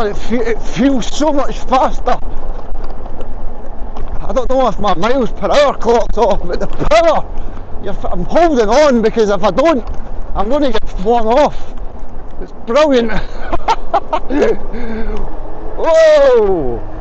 God, it feels so much faster. I don't know if my miles per hour clock's off, but the power, I'm holding on, because if I don't, I'm going to get flung off. It's brilliant. Whoa!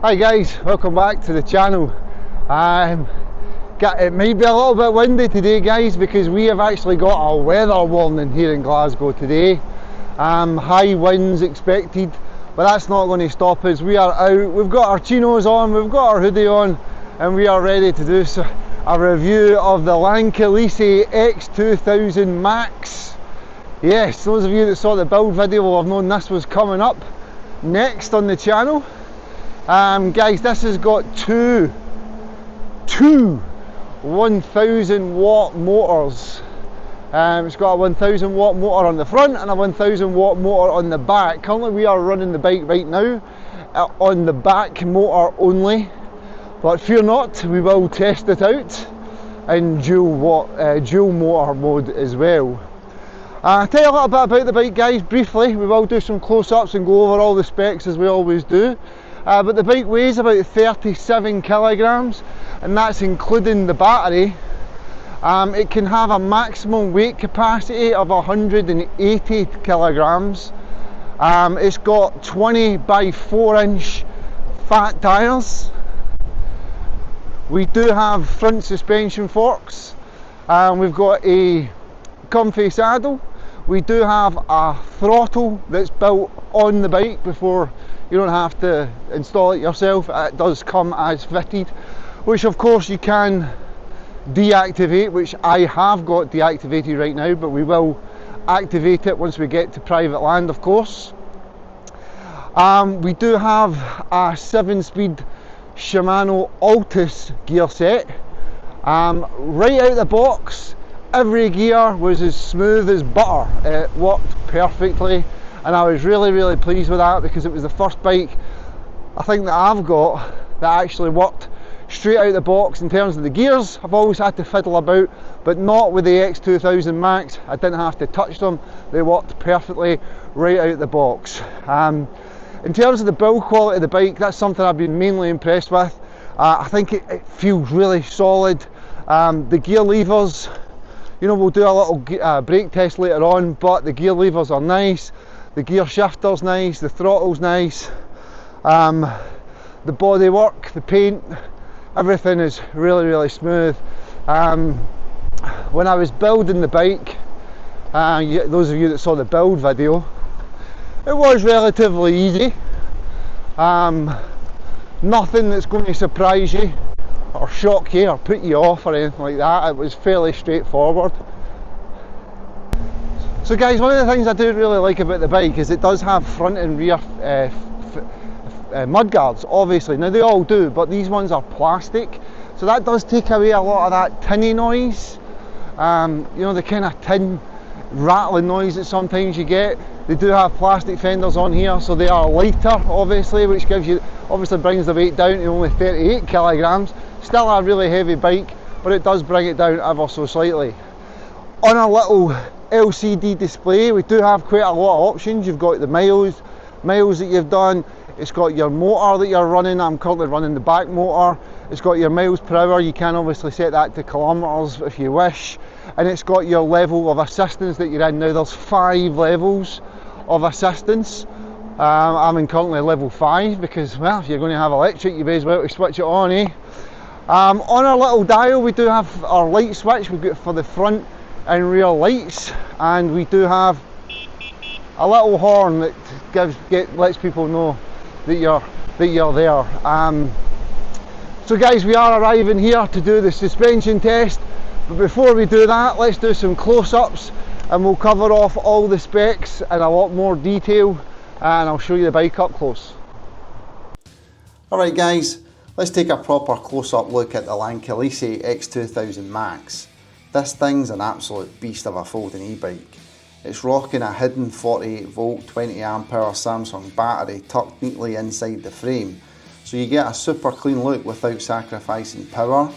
Hi guys, welcome back to the channel. It might be a little bit windy today guys, because we have actually got a weather warning here in Glasgow today. High winds expected, but that's not going to stop us. We are out, we've got our chinos on, we've got our hoodie on, and we are ready to do a review of the Lankeleisi X2000 MAX. Yes, those of you that saw the build video will have known this was coming up next on the channel. Guys, this has got two 1000 watt motors. It's got a 1000 watt motor on the front and a 1000 watt motor on the back. Currently we are running the bike right now on the back motor only, but fear not, we will test it out in dual motor mode as well. I'll tell you a little bit about the bike guys briefly. We will do some close-ups and go over all the specs as we always do. But the bike weighs about 37 kilograms, and that's including the battery. It can have a maximum weight capacity of 180 kilograms. It's got 20 by 4 inch fat tyres. We do have front suspension forks. We've got a comfy saddle. We do have a throttle that's built on the bike before. You don't have to install it yourself, it does come as fitted, which of course you can deactivate, which I have got deactivated right now, but we will activate it once we get to private land of course. We do have a 7-speed Shimano Altus gear set. Right out the box, every gear was as smooth as butter. It worked perfectly. And I was really pleased with that, because it was the first bike I think that I've got that actually worked straight out the box. In terms of the gears, I've always had to fiddle about, but not with the X2000 MAX. I didn't have to touch them, they worked perfectly right out the box. In terms of the build quality of the bike, that's something I've been mainly impressed with. I think it feels really solid. The gear levers, you know, we'll do a little brake test later on, but the gear levers are nice. The gear shifter's nice, the throttle's nice, the bodywork, the paint, everything is really smooth. When I was building the bike, those of you that saw the build video, it was relatively easy. Nothing that's going to surprise you or shock you or put you off or anything like that. It was fairly straightforward. So guys, one of the things I do really like about the bike is it does have front and rear mudguards, obviously. Now they all do, but these ones are plastic, so that does take away a lot of that tinny noise. You know, the kind of tin rattling noise that sometimes you get. They do have plastic fenders on here, so they are lighter obviously, which obviously brings the weight down to only 38 kilograms. Still a really heavy bike, but it does bring it down ever so slightly. On a little LCD display, we do have quite a lot of options. You've got the miles that you've done, it's got your motor that you're running. I'm currently running the back motor. It's got your miles per hour, you can obviously set that to kilometres if you wish, and it's got your level of assistance that you're in. Now there's 5 levels of assistance. I'm in currently level 5 because, well, if you're going to have electric you may as well switch it on, eh? On our little dial we do have our light switch. We've got for the front and rear lights, and we do have a little horn that lets people know that you're there. So guys, we are arriving here to do the suspension test, but before we do that, let's do some close-ups and we'll cover off all the specs in a lot more detail, and I'll show you the bike up close. Alright guys, let's take a proper close-up look at the Lankeleisi X2000 MAX. This thing's an absolute beast of a folding e-bike. It's rocking a hidden 48 volt 20 amp hour Samsung battery tucked neatly inside the frame, so you get a super clean look without sacrificing power.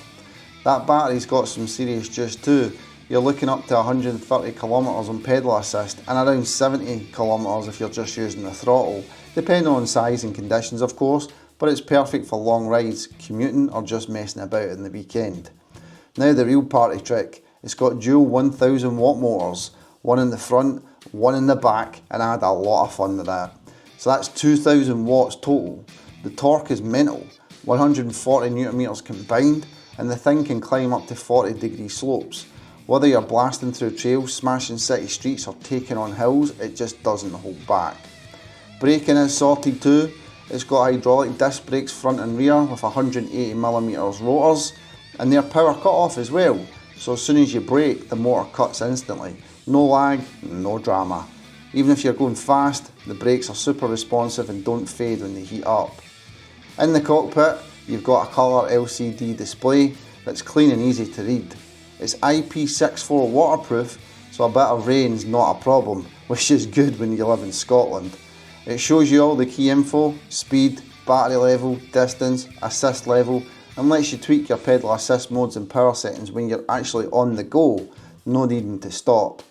That battery's got some serious juice too. You're looking up to 130 kilometers on pedal assist and around 70 kilometers if you're just using the throttle, depending on size and conditions of course, but it's perfect for long rides, commuting or just messing about in the weekend. Now the real party trick, it's got dual 1000 watt motors, one in the front, one in the back, and I had a lot of fun with that. So that's 2000 watts total. The torque is mental, 140 newton meters combined, and the thing can climb up to 40-degree slopes. Whether you're blasting through trails, smashing city streets or taking on hills, it just doesn't hold back. Braking is sorted too. It's got hydraulic disc brakes front and rear with 180mm rotors, and they're power cut off as well, so as soon as you brake, the motor cuts instantly. No lag, no drama. Even if you're going fast, the brakes are super responsive and don't fade when they heat up. In the cockpit, you've got a colour LCD display that's clean and easy to read. It's IP64 waterproof, so a bit of rain's not a problem, which is good when you live in Scotland. It shows you all the key info, speed, battery level, distance, assist level, and lets you tweak your pedal assist modes and power settings when you're actually on the go, no needing to stop.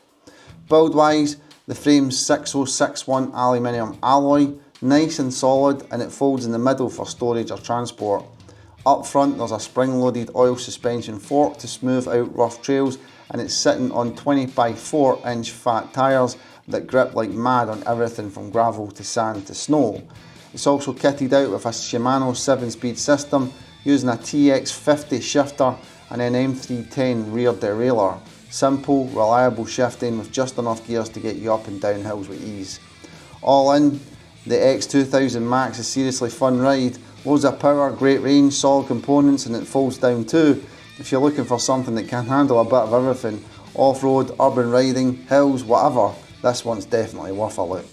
Build wise, the frame's 6061 aluminium alloy, nice and solid, and it folds in the middle for storage or transport. Up front there's a spring-loaded oil suspension fork to smooth out rough trails, and it's sitting on 20 by 4 inch fat tyres that grip like mad on everything from gravel to sand to snow. It's also kitted out with a Shimano 7-speed system using a TX50 shifter and an M310 rear derailleur. Simple, reliable shifting with just enough gears to get you up and down hills with ease. All in, the X2000 MAX is a seriously fun ride. Loads of power, great range, solid components, and it folds down too. If you're looking for something that can handle a bit of everything, off-road, urban riding, hills, whatever, this one's definitely worth a look.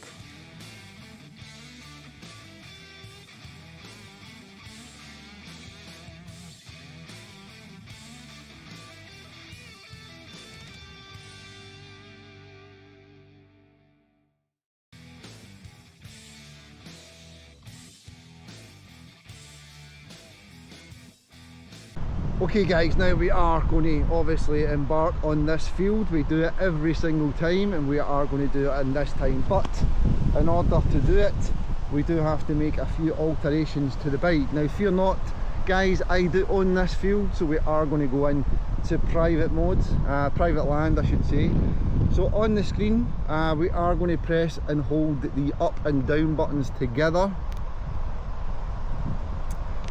Okay guys, now we are going to obviously embark on this field. We do it every single time and we are going to do it in this time, but in order to do it we do have to make a few alterations to the bike. Now fear not guys, I do own this field, so we are going to go into private modes, private land I should say. So on the screen we are going to press and hold the up and down buttons together.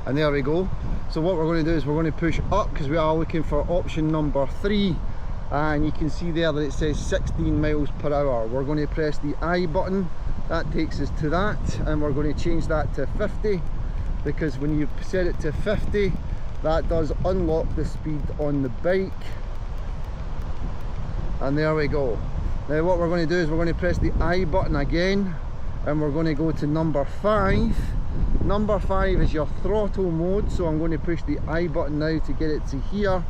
And there we go. So what we're going to do is we're going to push up because we are looking for option number 3, and you can see there that it says 16 miles per hour. We're going to press the I button, that takes us to that, and we're going to change that to 50 because when you set it to 50 that does unlock the speed on the bike. And there we go. Now what we're going to do is we're going to press the I button again and we're going to go to number 5. Number 5 is your throttle mode, so I'm going to push the I button now to get it to here.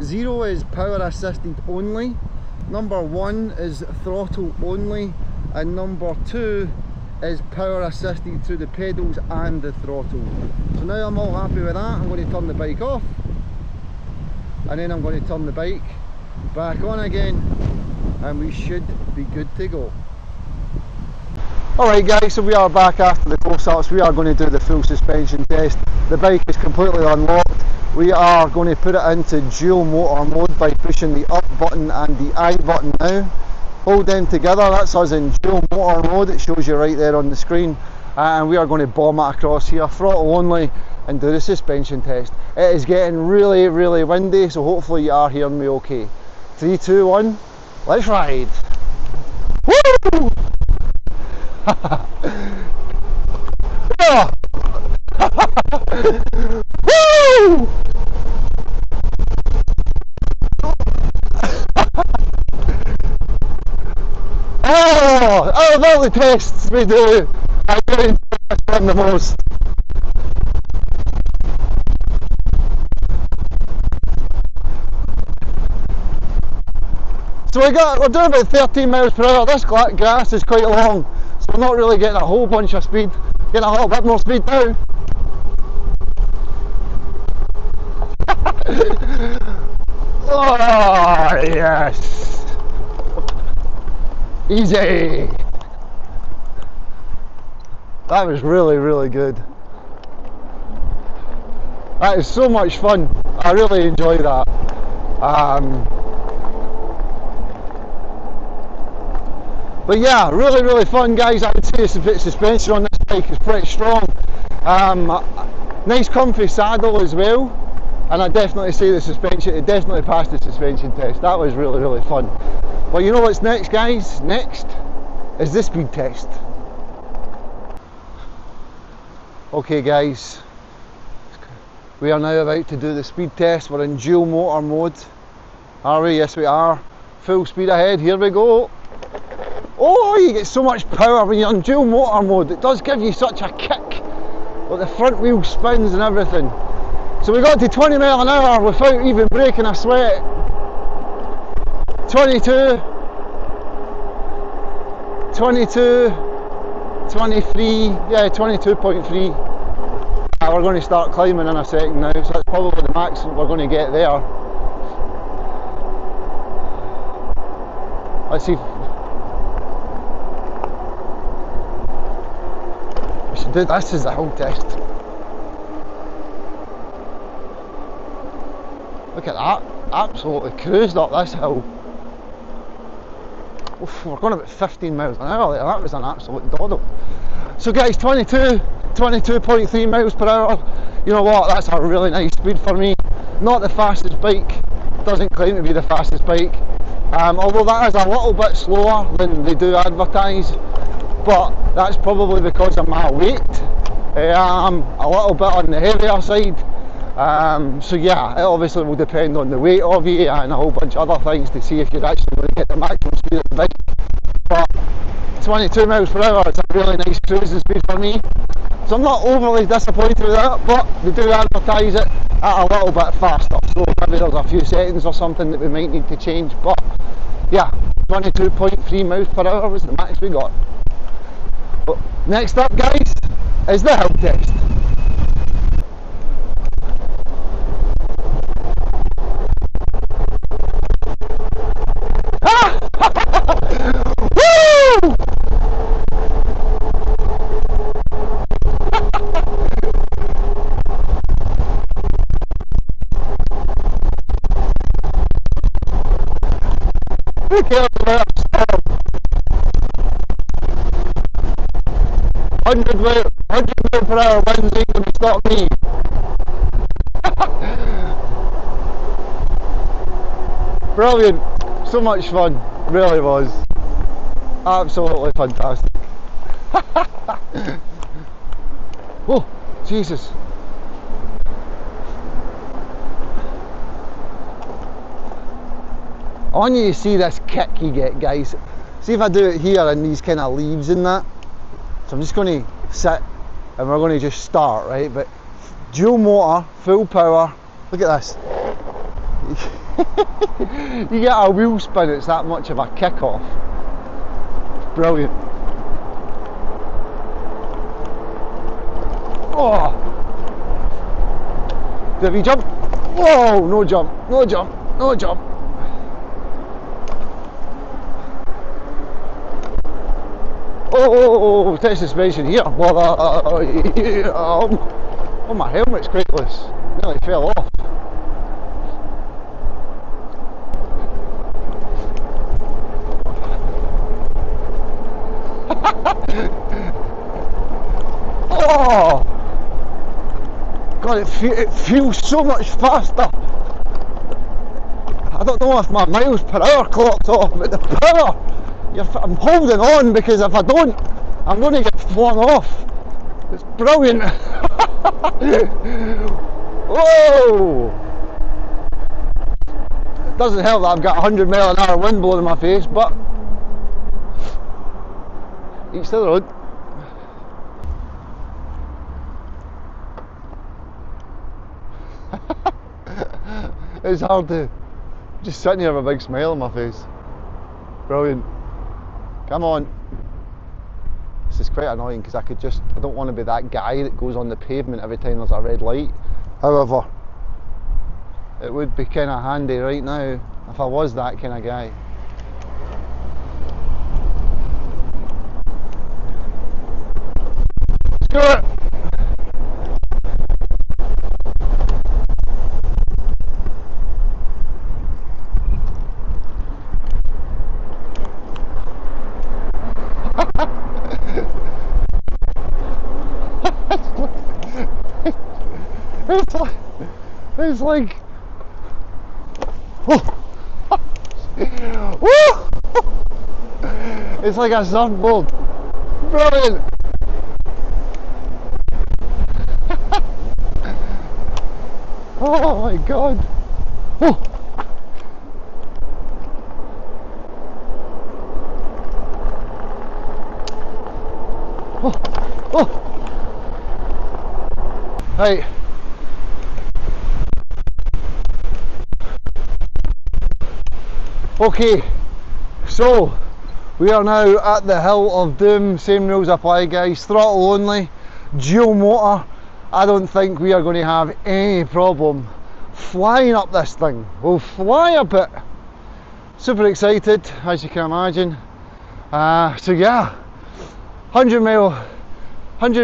0 is power assisted only, number 1 is throttle only, and number 2 is power assisted through the pedals and the throttle. So now I'm all happy with that. I'm going to turn the bike off and then I'm going to turn the bike back on again and we should be good to go. Alright guys, so we are back after the close-ups. We are going to do the full suspension test. The bike is completely unlocked. We are going to put it into dual motor mode by pushing the up button and the I button now. Hold them together, that's us in dual motor mode, it shows you right there on the screen. And we are going to bomb it across here, throttle only, and do the suspension test. It is getting really windy, so hopefully you are hearing me okay. 3, 2, 1, let's ride! Woo! Woo! Out of all the tests we do, I really enjoy this one the most. So we're doing about 13 miles per hour. This grass is quite long, so we're not really getting a whole bunch of speed. Getting a little bit more speed now. Oh, yes! Easy! That was really, really good. That is so much fun. I really enjoy that. But yeah, really, really fun, guys. I would say the suspension on this bike is pretty strong. Nice comfy saddle as well. And I definitely say the suspension, it definitely passed the suspension test. That was really, really fun. Well, you know what's next, guys? Next is the speed test. Okay, guys. We are now about to do the speed test. We're in dual motor mode. Are we? Yes, we are. Full speed ahead. Here we go. Oh, you get so much power when you're in dual motor mode. It does give you such a kick. Like the front wheel spins and everything. So we got to 20 mile an hour without even breaking a sweat. 22, 22, 23, yeah, 22.3. We're going to start climbing in a second now, so that's probably the max we're going to get there. Let's see. We should do this as the whole test. Look at that, absolutely cruised up this hill. Oof, we're going about 15 miles an hour there. That was an absolute doddle. So guys, 22.3 miles per hour. You know what, that's a really nice speed for me. Not the fastest bike, doesn't claim to be the fastest bike. Although that is a little bit slower than they do advertise. But that's probably because of my weight. I'm a little bit on the heavier side. So yeah, it obviously will depend on the weight of you and a whole bunch of other things to see if you're actually going to get the maximum speed of the bike. But 22 miles per hour is a really nice cruising speed for me. So I'm not overly disappointed with that, but they do advertise it at a little bit faster. So maybe there's a few settings or something that we might need to change. But yeah, 22.3 miles per hour was the max we got. But next up, guys, is the hill test. Be careful there, stop. 100 mile per hour winds ain't going to stop me. Brilliant, so much fun, really was. Absolutely fantastic. Oh, Jesus. I want you to see this kick you get, guys. See if I do it here in these kind of leaves and that. So I'm just going to sit and we're going to just start, right? But dual motor, full power. Look at this. You get a wheel spin, it's that much of a kick off. Brilliant. Oh! Did he jump? Whoa! No jump, no jump, no jump. Oh, touch suspension here. Oh, my helmet's quite loose. Nearly fell off. Oh, God, it feels so much faster. I don't know if my miles per hour clock's off, but the power. I'm holding on because if I don't, I'm going to get flung off. It's brilliant. Whoa! It doesn't help that I've got 100 mile an hour wind blowing in my face, but each to their own. It's hard to just sitting here with a big smile on my face. Brilliant. Come on. This is quite annoying because I don't want to be that guy that goes on the pavement every time there's a red light. However, it would be kind of handy right now if I was that kind of guy. Screw it! It's like it's like a surfboard. Brilliant. Oh my god. Right. Okay, so we are now at the Hill of Doom. Same rules apply, guys. Throttle only, dual motor. I don't think we are going to have any problem flying up this thing. We'll fly up it. Super excited, as you can imagine. So yeah, 100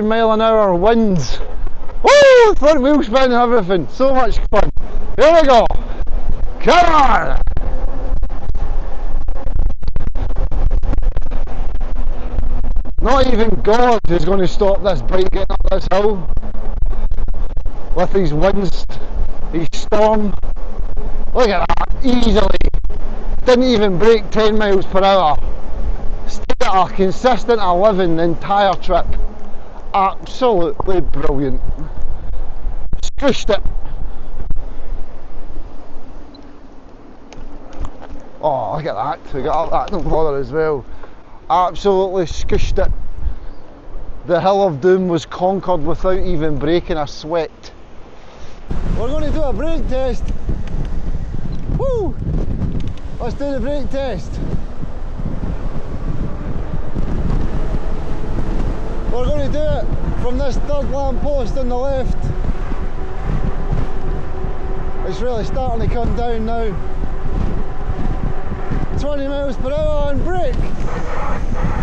mile an hour winds. Woo! Front wheel spin and everything. So much fun. Here we go. Come on! Not even God is going to stop this bike getting up this hill. With these winds, these storm. Look at that, easily. Didn't even break 10 miles per hour. Stayed at a consistent 11 the entire trip. Absolutely brilliant. Squished it. Oh, look at that. We got up that, don't bother as well. Absolutely squished it. The Hill of Doom was conquered without even breaking a sweat. We're going to do a brake test. Woo! Let's do the brake test. We're going to do it from this third lamp post on the left. It's really starting to come down now. 20 miles per hour and brake.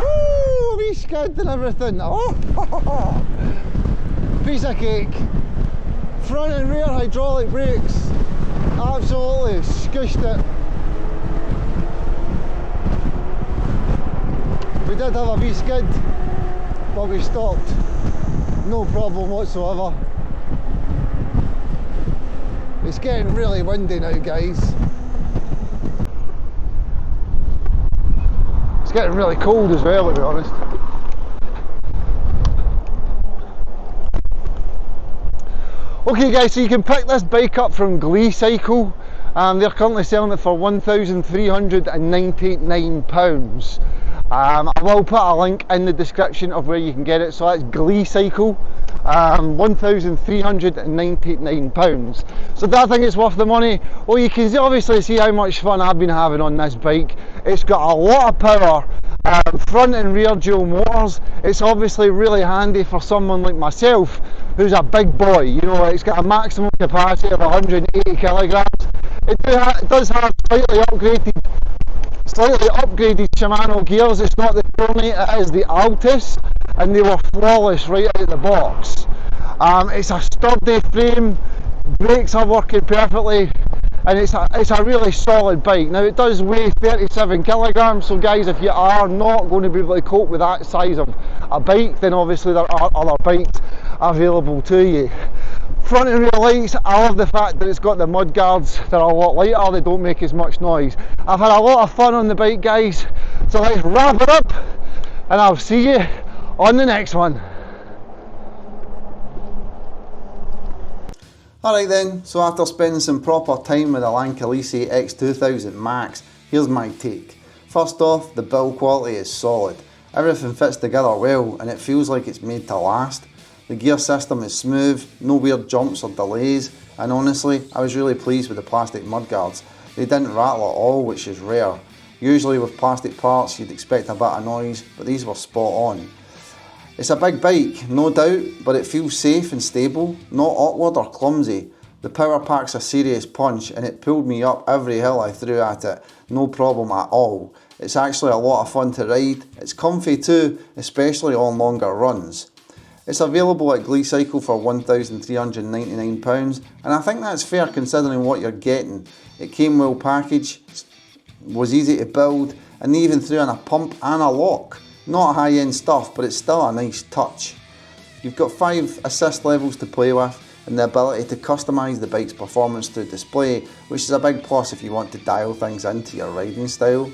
Woo! Wee skid and everything. Oh! Piece of cake. Front and rear hydraulic brakes. Absolutely squished it. We did have a wee skid, but we stopped. No problem whatsoever. It's getting really windy now, guys. It's getting really cold as well, to be honest. Okay guys, so you can pick this bike up from Lankeleisi. They're currently selling it for £1,399. I will put a link in the description of where you can get it. So that's Lankeleisi, £1,399. So do I think it's worth the money? Well, you can obviously see how much fun I've been having on this bike. It's got a lot of power. Front and rear dual motors. It's obviously really handy for someone like myself who's a big boy. You know, it's got a maximum capacity of 180 kilograms. It does have slightly upgraded Shimano gears. It's not the Tyre, it is the Altus, and they were flawless right out of the box. It's a sturdy frame, brakes are working perfectly, and it's a really solid bike. Now it does weigh 37 kilograms, so guys, if you are not going to be able to cope with that size of a bike, then obviously there are other bikes available to you. Front and rear lights, I love the fact that it's got the mudguards. They're a lot lighter, they don't make as much noise. I've had a lot of fun on the bike, guys, so let's wrap it up and I'll see you on the next one. Alright then, so after spending some proper time with the Lankeleisi X2000 MAX, here's my take. First off, the build quality is solid. Everything fits together well and it feels like it's made to last. The gear system is smooth, no weird jumps or delays, and honestly, I was really pleased with the plastic mudguards. They didn't rattle at all, which is rare. Usually with plastic parts you'd expect a bit of noise, but these were spot on. It's a big bike, no doubt, but it feels safe and stable, not awkward or clumsy. The power pack's a serious punch and it pulled me up every hill I threw at it, no problem at all. It's actually a lot of fun to ride. It's comfy too, especially on longer runs. It's available at Gleecycle for £1,399 and I think that's fair considering what you're getting. It came well packaged, was easy to build, and they even threw in a pump and a lock. Not high-end stuff, but it's still a nice touch. You've got 5 assist levels to play with and the ability to customise the bike's performance through display, which is a big plus if you want to dial things into your riding style.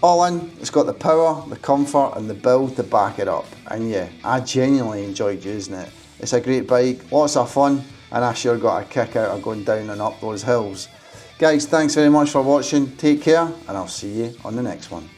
All in, it's got the power, the comfort and the build to back it up, and yeah, I genuinely enjoyed using it. It's a great bike, lots of fun, and I sure got a kick out of going down and up those hills. Guys, thanks very much for watching, take care, and I'll see you on the next one.